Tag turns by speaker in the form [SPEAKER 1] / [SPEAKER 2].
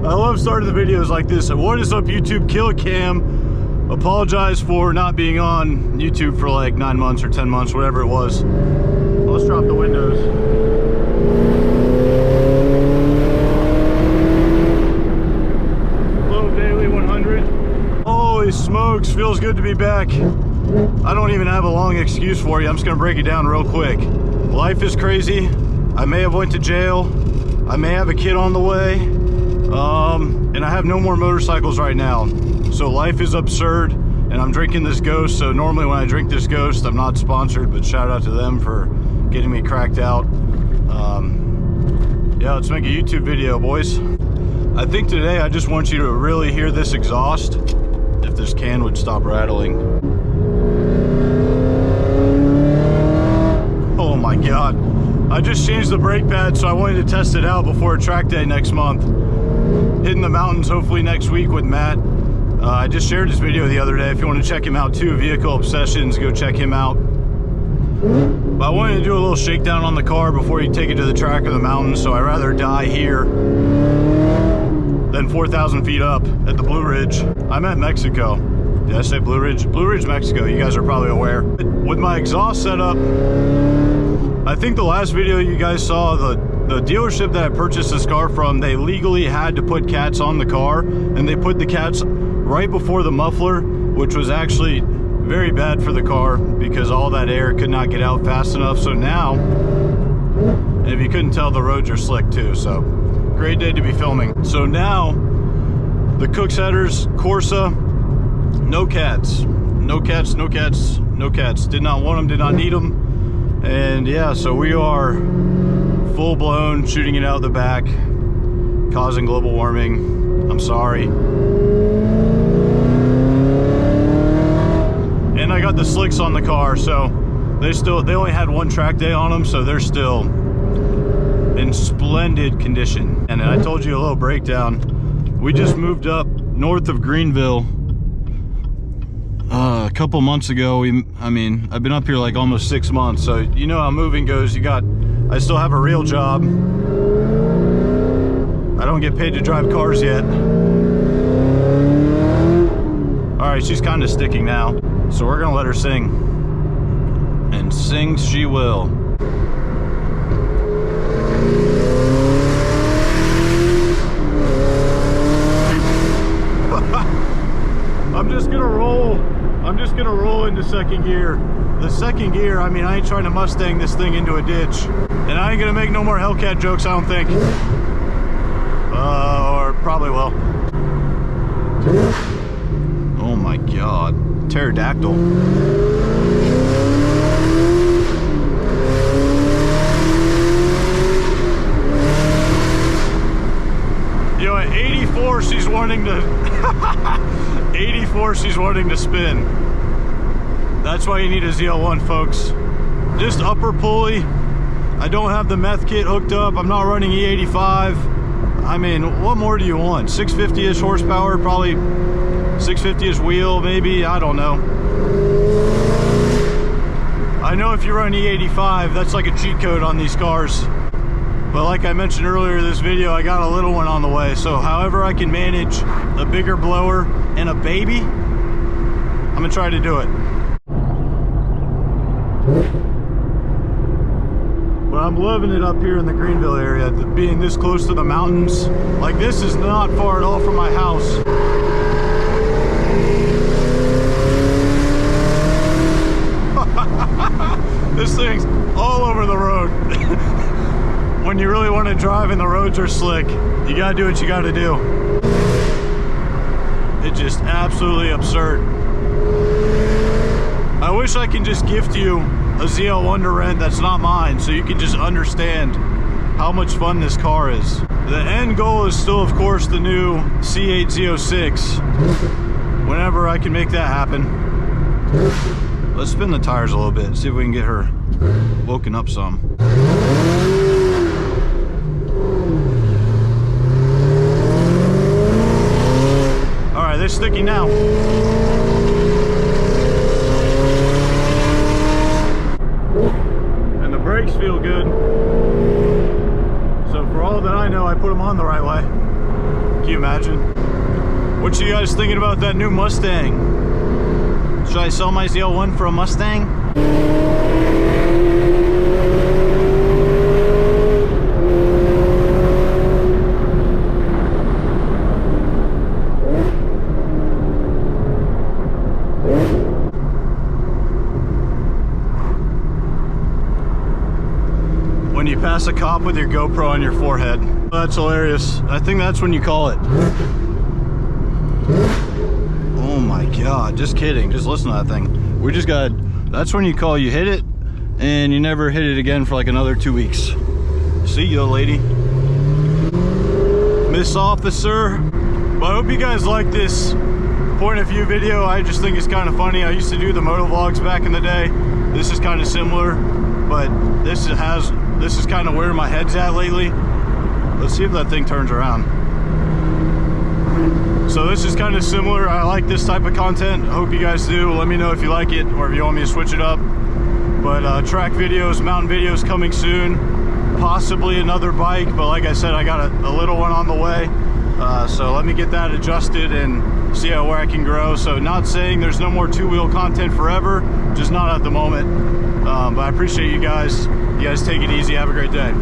[SPEAKER 1] I love starting the videos like this. What is up, YouTube? Kill Cam. Apologize for not being on YouTube for like 9 months or 10 months, whatever it was. Let's drop the windows. Little daily 100. Holy smokes, feels good to be back. I don't even have a long excuse for you. I'm just gonna break it down real quick. Life is crazy. I may have went to jail. I may have a kid on the way, and I have no more motorcycles right now. So life is absurd, and I'm drinking this Ghost. So normally when I drink this Ghost, I'm not sponsored, but shout out to them for getting me cracked out. Yeah, let's make a YouTube video, boys. I think today I just want you to really hear this exhaust. If this can would stop rattling. Oh my God. I just changed the brake pad, so I wanted to test it out before track day next month. Hitting the mountains hopefully next week with Matt. I just shared this video the other day. If you want to check him out too, Vehicle Obsessions, go check him out. But I wanted to do a little shakedown on the car before you take it to the track or the mountains, so I'd rather die here than 4,000 feet up at the Blue Ridge. I'm at Mexico. Did I say Blue Ridge? Blue Ridge, Mexico. You guys are probably aware. With my exhaust setup, I think the last video you guys saw, the dealership that I purchased this car from, they legally had to put cats on the car, and they put the cats right before the muffler, which was actually very bad for the car because all that air could not get out fast enough. So now, and if you couldn't tell, the roads are slick too, so great day to be filming. So now, the Kooks headers, Corsa, no cats. No cats, no cats, no cats. Did not want them, did not need them. And yeah, so we are full blown shooting it out the back, causing global warming. I'm sorry. And I got the slicks on the car, so they only had one track day on them, so they're still in splendid condition. And I told you a little breakdown. We just moved up north of Greenville a couple months ago. I mean, I've been up here like almost 6 months, so you know how moving goes. I still have a real job. I don't get paid to drive cars yet. All right, she's kind of sticking now, so we're gonna let her sing. And sing she will. I'm just gonna roll into second gear. The second gear, I mean, I ain't trying to Mustang this thing into a ditch. And I ain't gonna make no more Hellcat jokes, I don't think. Or probably will. Oh my God. Pterodactyl. You know, at 84, she's wanting to 84, she's wanting to spin. That's why you need a Zl1, folks. Just upper pulley. I don't have the meth kit hooked up. I'm not running E85. I mean, what more do you want? 650-ish horsepower, probably 650-ish wheel, maybe, I don't know. I know if you run E85, that's like a cheat code on these cars. But like I mentioned earlier in this video, I got a little one on the way. So however I can manage a bigger blower and a baby, I'm gonna try to do it. But I'm loving it up here in the Greenville area, being this close to the mountains. Like, this is not far at all from my house. This thing's all over the road. When you really want to drive and the roads are slick, you gotta do what you gotta do. It's just absolutely absurd. I wish I can just gift you a Zl1 to rent that's not mine, so you can just understand how much fun this car is. The end goal is still, of course, the new C8 Z06. Whenever I can make that happen. Let's spin the tires a little bit, see if we can get her woken up some. All right, they're sticky now. And brakes feel good. So for all that I know, I put them on the right way. Can you imagine? What you guys thinking about that new Mustang? Should I sell my Zl1 for a Mustang? When you pass a cop with your GoPro on your forehead. That's hilarious. I think that's when you call it. Oh my God, just kidding. Just listen to that thing. We just got, that's when you call, you hit it and you never hit it again for like another 2 weeks. See ya, lady. Miss Officer. But I hope you guys like this point of view video. I just think it's kind of funny. I used to do the moto vlogs back in the day. This is kind of similar, but this is kind of where my head's at lately. Let's see if that thing turns around. So this is kind of similar. I like this type of content. I hope you guys do. Let me know if you like it or if you want me to switch it up. But track videos, mountain videos coming soon. Possibly another bike, but like I said, I got a little one on the way. So let me get that adjusted and see where I can grow. So not saying there's no more two-wheel content forever, just not at the moment. But I appreciate you guys. You guys take it easy. Have a great day.